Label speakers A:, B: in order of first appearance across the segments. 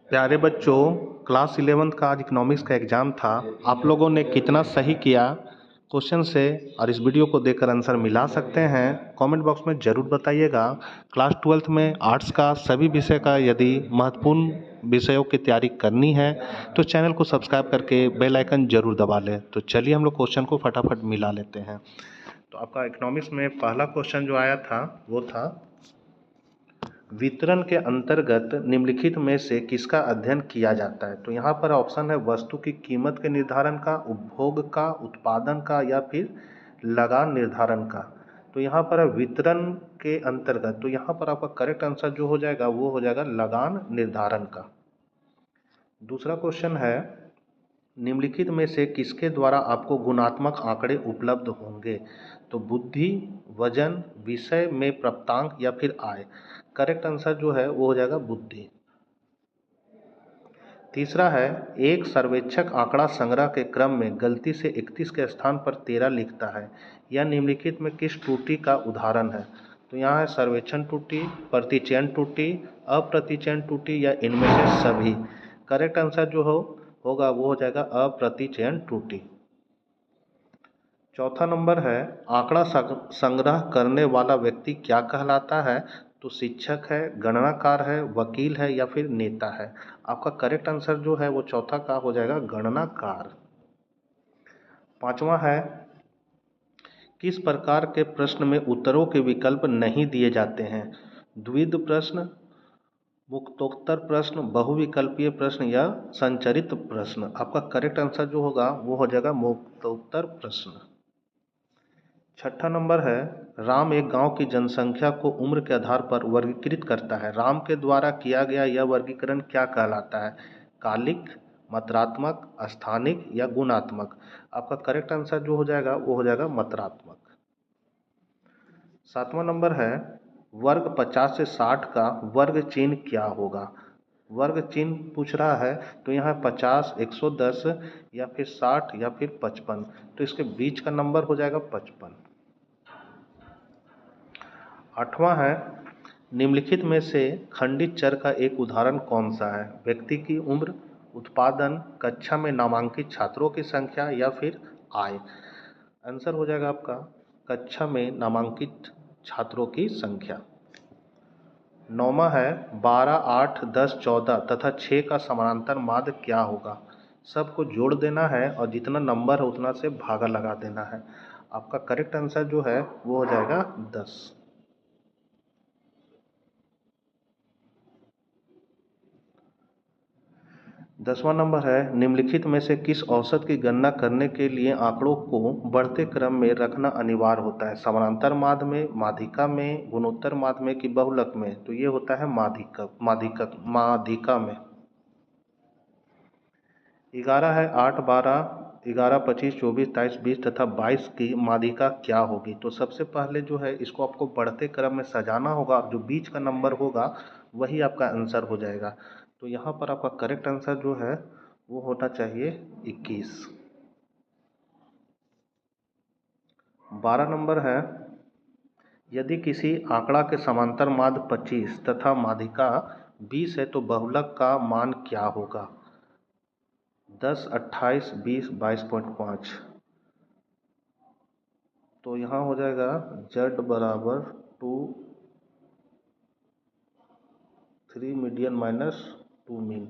A: प्यारे बच्चों, class 11th का आज इकोनॉमिक्स का एग्ज़ाम था। आप लोगों ने कितना सही किया क्वेश्चन से और इस वीडियो को देखकर आंसर मिला सकते हैं, कमेंट बॉक्स में ज़रूर बताइएगा। क्लास 12th में आर्ट्स का सभी विषय का यदि महत्वपूर्ण विषयों की तैयारी करनी है तो चैनल को सब्सक्राइब करके बेल आइकन ज़रूर दबा लें। तो चलिए हम लोग क्वेश्चन को फटाफट मिला लेते हैं। तो आपका इकोनॉमिक्स में पहला क्वेश्चन जो आया था वो था, वितरण के अंतर्गत निम्नलिखित में से किसका अध्ययन किया जाता है। तो यहाँ पर ऑप्शन है वस्तु की कीमत के निर्धारण का, उपभोग का, उत्पादन का या फिर लगान निर्धारण का। तो यहाँ पर है वितरण के अंतर्गत, तो यहाँ पर आपका करेक्ट आंसर जो हो जाएगा वो हो जाएगा लगान निर्धारण का। दूसरा क्वेश्चन है, निम्नलिखित में से किसके द्वारा आपको गुणात्मक आंकड़े उपलब्ध होंगे। तो बुद्धि, वजन, विषय में प्राप्तांक या फिर आय। करेक्ट आंसर जो है वो हो जाएगा बुद्धि। तीसरा है, एक सर्वेक्षक आंकड़ा संग्रह के क्रम में गलती से 31 के स्थान पर 13 लिखता है, यह निम्नलिखित में किस त्रुटि का उदाहरण है। तो यहाँ है सर्वेक्षण त्रुटि, प्रतिचयन त्रुटि, अप्रतिचयन त्रुटि या इनमें से सभी। करेक्ट आंसर जो होगा वो हो जाएगा अप्रतिचयन त्रुटि। चौथा नंबर है, आंकड़ा संग्रह करने वाला व्यक्ति क्या कहलाता है। तो शिक्षक है, गणनाकार है, वकील है या फिर नेता है। आपका करेक्ट आंसर जो है वो चौथा का हो जाएगा गणनाकार। पांचवा है, किस प्रकार के प्रश्न में उत्तरों के विकल्प नहीं दिए जाते हैं। द्विध प्रश्न, मुक्तोत्तर प्रश्न, बहुविकल्पीय प्रश्न या संचरित प्रश्न। आपका करेक्ट आंसर जो होगा वो हो जाएगा मुक्तोत्तर प्रश्न। छठा नंबर है, राम एक गांव की जनसंख्या को उम्र के आधार पर वर्गीकृत करता है। राम के द्वारा किया गया यह वर्गीकरण क्या कहलाता है। कालिक, मात्रात्मक, स्थानिक या गुणात्मक। आपका करेक्ट आंसर जो हो जाएगा वो हो जाएगा मात्रात्मक। सातवां नंबर है, वर्ग 50 से 60 का वर्ग चिन्ह क्या होगा। वर्ग चिन्ह पूछ रहा है, तो यहाँ 50, 110 या फिर 60 या फिर 55। तो इसके बीच का नंबर हो जाएगा 55। आठवां है, निम्नलिखित में से खंडित चर का एक उदाहरण कौन सा है। व्यक्ति की उम्र, उत्पादन, कक्षा में नामांकित छात्रों की संख्या या फिर आय। आंसर हो जाएगा आपका कक्षा में नामांकित छात्रों की संख्या। नौवां है, 12, 8, 10, 14 तथा 6 का समानांतर माध्य क्या होगा। सबको जोड़ देना है और जितना नंबर है उतना से भागा लगा देना है। आपका करेक्ट आंसर जो है वो हो जाएगा 10। 10वां नंबर है, निम्नलिखित में से किस औसत की गणना करने के लिए आंकड़ों को बढ़ते क्रम में रखना अनिवार्य होता है। समानांतर माध्य में, माध्यिका में, गुणोत्तर माध्य में कि बहुलक में। तो ये होता है माध्यिका में। 11 है, 8, 12, 11, 25, 24, 23, 20 तथा 22 की माध्यिका क्या होगी। तो सबसे पहले जो है इसको आपको बढ़ते क्रम में सजाना होगा, जो बीच का नंबर होगा वही आपका आंसर हो जाएगा। तो यहाँ पर आपका करेक्ट आंसर जो है वो होना चाहिए 21। 12 नंबर है, यदि किसी आंकड़ा के समांतर माध्य 25 तथा माध्यिका 20 है तो बहुलक का मान क्या होगा। 10, 28, 20, 22.5। तो यहाँ हो जाएगा z बराबर 2, 3 मीडियन माइनस 2 मीन।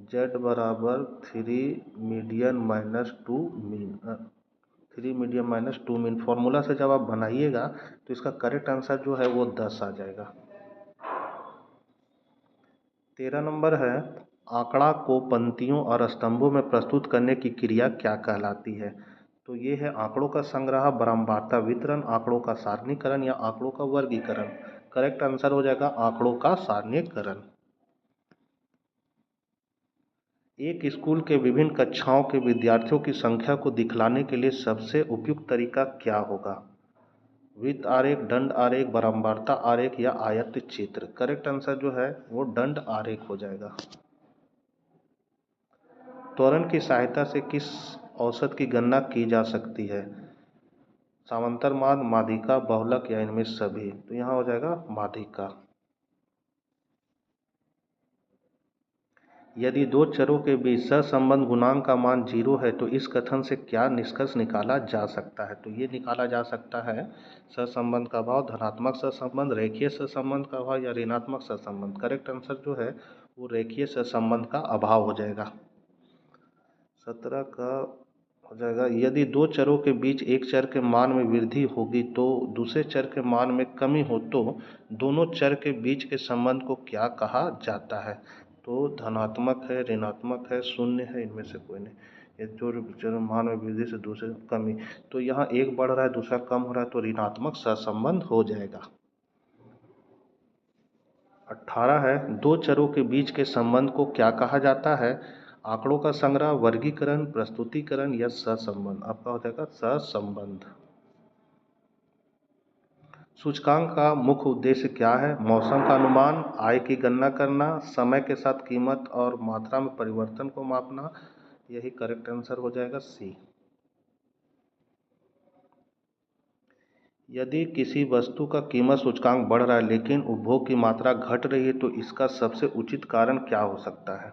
A: z बराबर 3 median minus 2 mean, 3 median minus 2 mean. Formula से जब आप बनाइएगा तो इसका करेक्ट आंसर जो है वो 10 आ जाएगा। 13 नंबर है, आंकड़ा को पंक्तियों और स्तंभों में प्रस्तुत करने की क्रिया क्या कहलाती है। तो ये है आंकड़ों का संग्रह, बारंबारता वितरण, आंकड़ों का सारणीकरण या आंकड़ों का वर्गीकरण। करेक्ट आंसर हो जाएगा आंकड़ों का सारणीकरण। एक स्कूल के विभिन्न कक्षाओं के विद्यार्थियों की संख्या को दिखलाने के लिए सबसे उपयुक्त तरीका क्या होगा। वृत्त आरेख, दंड आरेख, बारंबारता आरेख या आयत चित्र। करेक्ट आंसर जो है वो दंड आरेख हो जाएगा। त्वरण की सहायता से किस औसत की गणना की जा सकती है। समांतर माध्य, माध्यिका, बहुलक या इनमें सभी। तो यहाँ हो जाएगा माध्यिका। यदि दो चरों के बीच सहसंबंध गुणांक का मान 0 है तो इस कथन से क्या निष्कर्ष निकाला जा सकता है? तो ये निकाला जा सकता है सहसंबंध का अभाव, धनात्मक सहसंबंध, रेखीय सहसंबंध का अभाव या ऋणात्मक सहसंबंध। करेक्ट आंसर जो है वो रेखीय सहसंबंध का अभाव हो जाएगा। 17 का हो जाएगा, यदि दो चरों के बीच एक चर के मान में वृद्धि होगी तो दूसरे चर के मान में कमी हो तो दोनों चर के बीच के संबंध को क्या कहा जाता है? तो धनात्मक है, ऋणात्मक है, शून्य है, इनमें से कोई नहीं। ये जो चर मान में वृद्धि से दूसरे कमी, तो यहाँ एक बढ़ रहा है दूसरा कम हो रहा है तो ऋणात्मक सहसंबंध हो जाएगा। 18 है, दो चरों के बीच के संबंध को क्या कहा जाता है? आंकड़ों का संग्रह, वर्गीकरण, प्रस्तुतिकरण या सहसंबंध। आपका हो जाएगा सहसंबंध। सूचकांक का मुख्य उद्देश्य क्या है? मौसम का अनुमान, आय की गणना करना, समय के साथ कीमत और मात्रा में परिवर्तन को मापना। यही करेक्ट आंसर हो जाएगा सी। यदि किसी वस्तु का कीमत सूचकांक बढ़ रहा है लेकिन उपभोग की मात्रा घट रही है तो इसका सबसे उचित कारण क्या हो सकता है?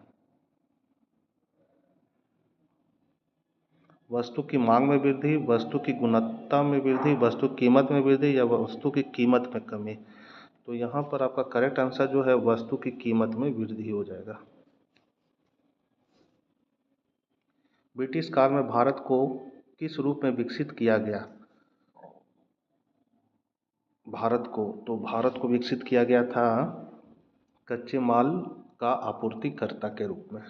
A: वस्तु की मांग में वृद्धि, वस्तु की गुणवत्ता में वृद्धि, वस्तु की कीमत में वृद्धि या वस्तु की कीमत में कमी। तो यहाँ पर आपका करेक्ट आंसर जो है वस्तु की कीमत में वृद्धि हो जाएगा। ब्रिटिश काल में भारत को किस रूप में विकसित किया गया? भारत को विकसित किया गया था कच्चे माल का आपूर्तिकर्ता के रूप में।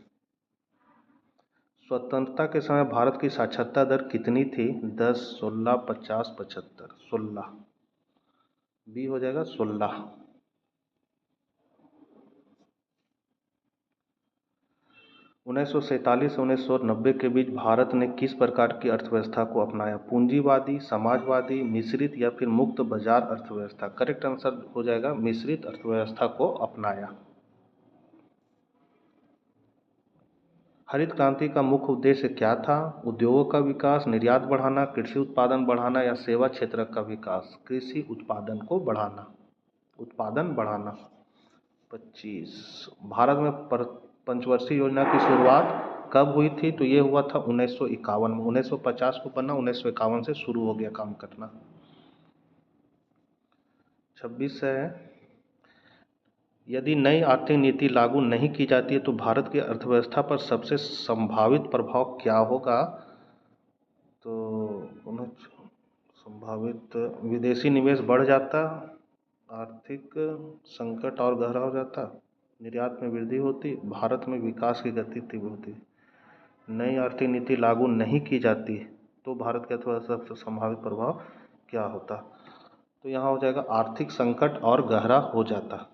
A: स्वतंत्रता के समय भारत की साक्षरता दर कितनी थी? 10, 16, 50, 75। 16 बी हो जाएगा 16। 1947 से 1990 के बीच भारत ने किस प्रकार की अर्थव्यवस्था को अपनाया? पूंजीवादी, समाजवादी, मिश्रित या फिर मुक्त बाजार अर्थव्यवस्था। करेक्ट आंसर हो जाएगा मिश्रित अर्थव्यवस्था को अपनाया। हरित क्रांति का मुख्य उद्देश्य क्या था? उद्योगों का विकास, निर्यात बढ़ाना, कृषि उत्पादन बढ़ाना या सेवा क्षेत्र का विकास। कृषि उत्पादन को बढ़ाना, उत्पादन बढ़ाना। 25, भारत में पंचवर्षीय योजना की शुरुआत कब हुई थी? तो ये हुआ था 1951 में। 1950 को बना, 1951 से शुरू हो गया काम करना। 26 है, यदि नई आर्थिक नीति लागू नहीं की जाती है तो भारत की अर्थव्यवस्था पर सबसे संभावित प्रभाव क्या होगा? तो संभावित विदेशी निवेश बढ़ जाता, आर्थिक संकट और गहरा हो जाता, निर्यात में वृद्धि होती, भारत में विकास की गति तीव्र होती। नई आर्थिक नीति लागू नहीं की जाती तो भारत के अर्थव्यवस्था सबसे संभावित प्रभाव क्या होता? तो यहाँ हो जाएगा आर्थिक संकट और गहरा हो जाता।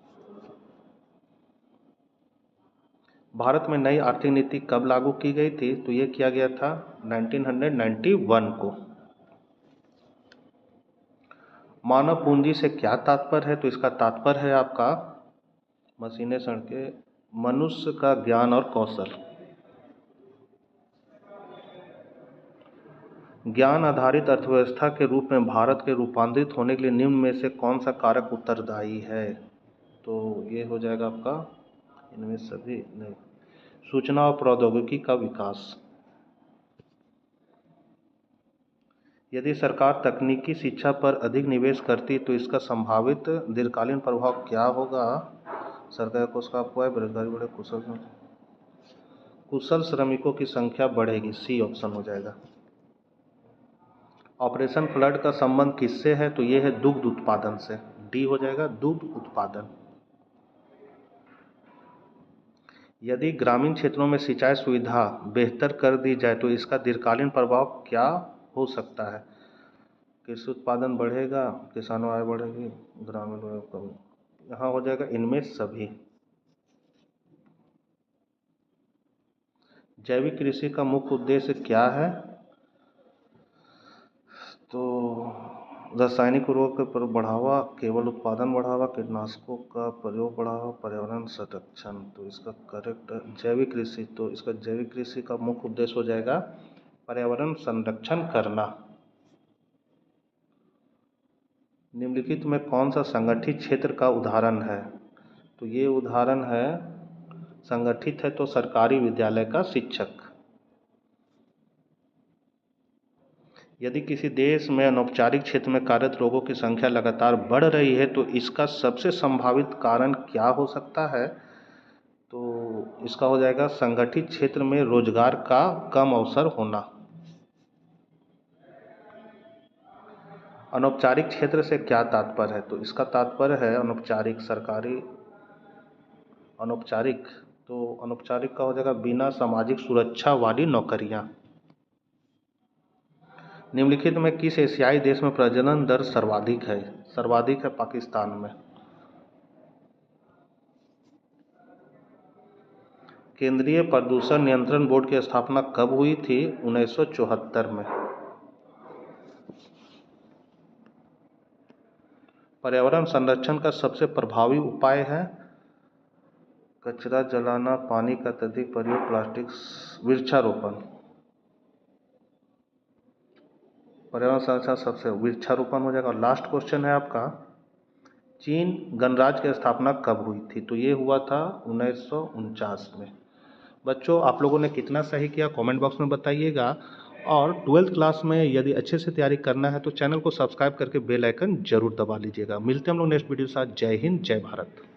A: भारत में नई आर्थिक नीति कब लागू की गई थी? तो ये किया गया था 1991 को। मानव पूंजी से क्या तात्पर्य है? तो इसका तात्पर्य है आपका मशीनें, सड़कें, मनुष्य का ज्ञान और कौशल। ज्ञान आधारित अर्थव्यवस्था के रूप में भारत के रूपांतरित होने के लिए निम्न में से कौन सा कारक उत्तरदायी है? तो ये हो जाएगा आपका इनमें सभी नहीं। सूचना और प्रौद्योगिकी का विकास। यदि सरकार तकनीकी शिक्षा पर अधिक निवेश करती तो इसका संभावित दीर्घकालीन प्रभाव क्या होगा? सरकार को उसका आपको बेरोजगारी बढ़े, कुशल श्रमिकों की संख्या बढ़ेगी। सी ऑप्शन हो जाएगा। ऑपरेशन फ्लड का संबंध किससे है? तो ये है दुग्ध उत्पादन से। डी हो जाएगा दुग्ध उत्पादन। यदि ग्रामीण क्षेत्रों में सिंचाई सुविधा बेहतर कर दी जाए तो इसका दीर्घकालीन प्रभाव क्या हो सकता है? कृषि उत्पादन बढ़ेगा, किसानों आय बढ़ेगी, ग्रामीण कम। यहाँ हो जाएगा इनमें सभी। जैविक कृषि का मुख्य उद्देश्य क्या है? तो रासायनिक उर्वरक पर बढ़ावा, केवल उत्पादन बढ़ावा, कीटनाशकों का प्रयोग बढ़ावा, पर्यावरण संरक्षण। तो इसका करेक्ट जैविक कृषि, तो इसका जैविक कृषि का मुख्य उद्देश्य हो जाएगा पर्यावरण संरक्षण करना। निम्नलिखित में कौन सा संगठित क्षेत्र का उदाहरण है? तो ये उदाहरण है संगठित है तो सरकारी विद्यालय का शिक्षक। यदि किसी देश में अनौपचारिक क्षेत्र में कार्यरत लोगों की संख्या लगातार बढ़ रही है तो इसका सबसे संभावित कारण क्या हो सकता है? तो इसका हो जाएगा संगठित क्षेत्र में रोजगार का कम अवसर होना। अनौपचारिक क्षेत्र से क्या तात्पर्य है? तो इसका तात्पर्य है अनौपचारिक सरकारी, अनौपचारिक, तो अनौपचारिक का हो जाएगा बिना सामाजिक सुरक्षा वाली नौकरियां। निम्नलिखित में किस एशियाई देश में प्रजनन दर सर्वाधिक है? सर्वाधिक है पाकिस्तान में। केंद्रीय प्रदूषण नियंत्रण बोर्ड की स्थापना कब हुई थी? 1974 में। पर्यावरण संरक्षण का सबसे प्रभावी उपाय है कचरा जलाना, पानी का अत्यधिक प्रयोग, प्लास्टिक, वृक्षारोपण। पर्यावरण संरक्षण सबसे वृक्षारोपण हो जाएगा। और लास्ट क्वेश्चन है आपका, चीन गणराज्य की स्थापना कब हुई थी? तो ये हुआ था 1949 में। बच्चों, आप लोगों ने कितना सही किया कमेंट बॉक्स में बताइएगा। और 12th क्लास में यदि अच्छे से तैयारी करना है तो चैनल को सब्सक्राइब करके बेल आइकन जरूर दबा लीजिएगा। मिलते हैं हम लोग नेक्स्ट वीडियो के साथ। जय हिंद, जय भारत।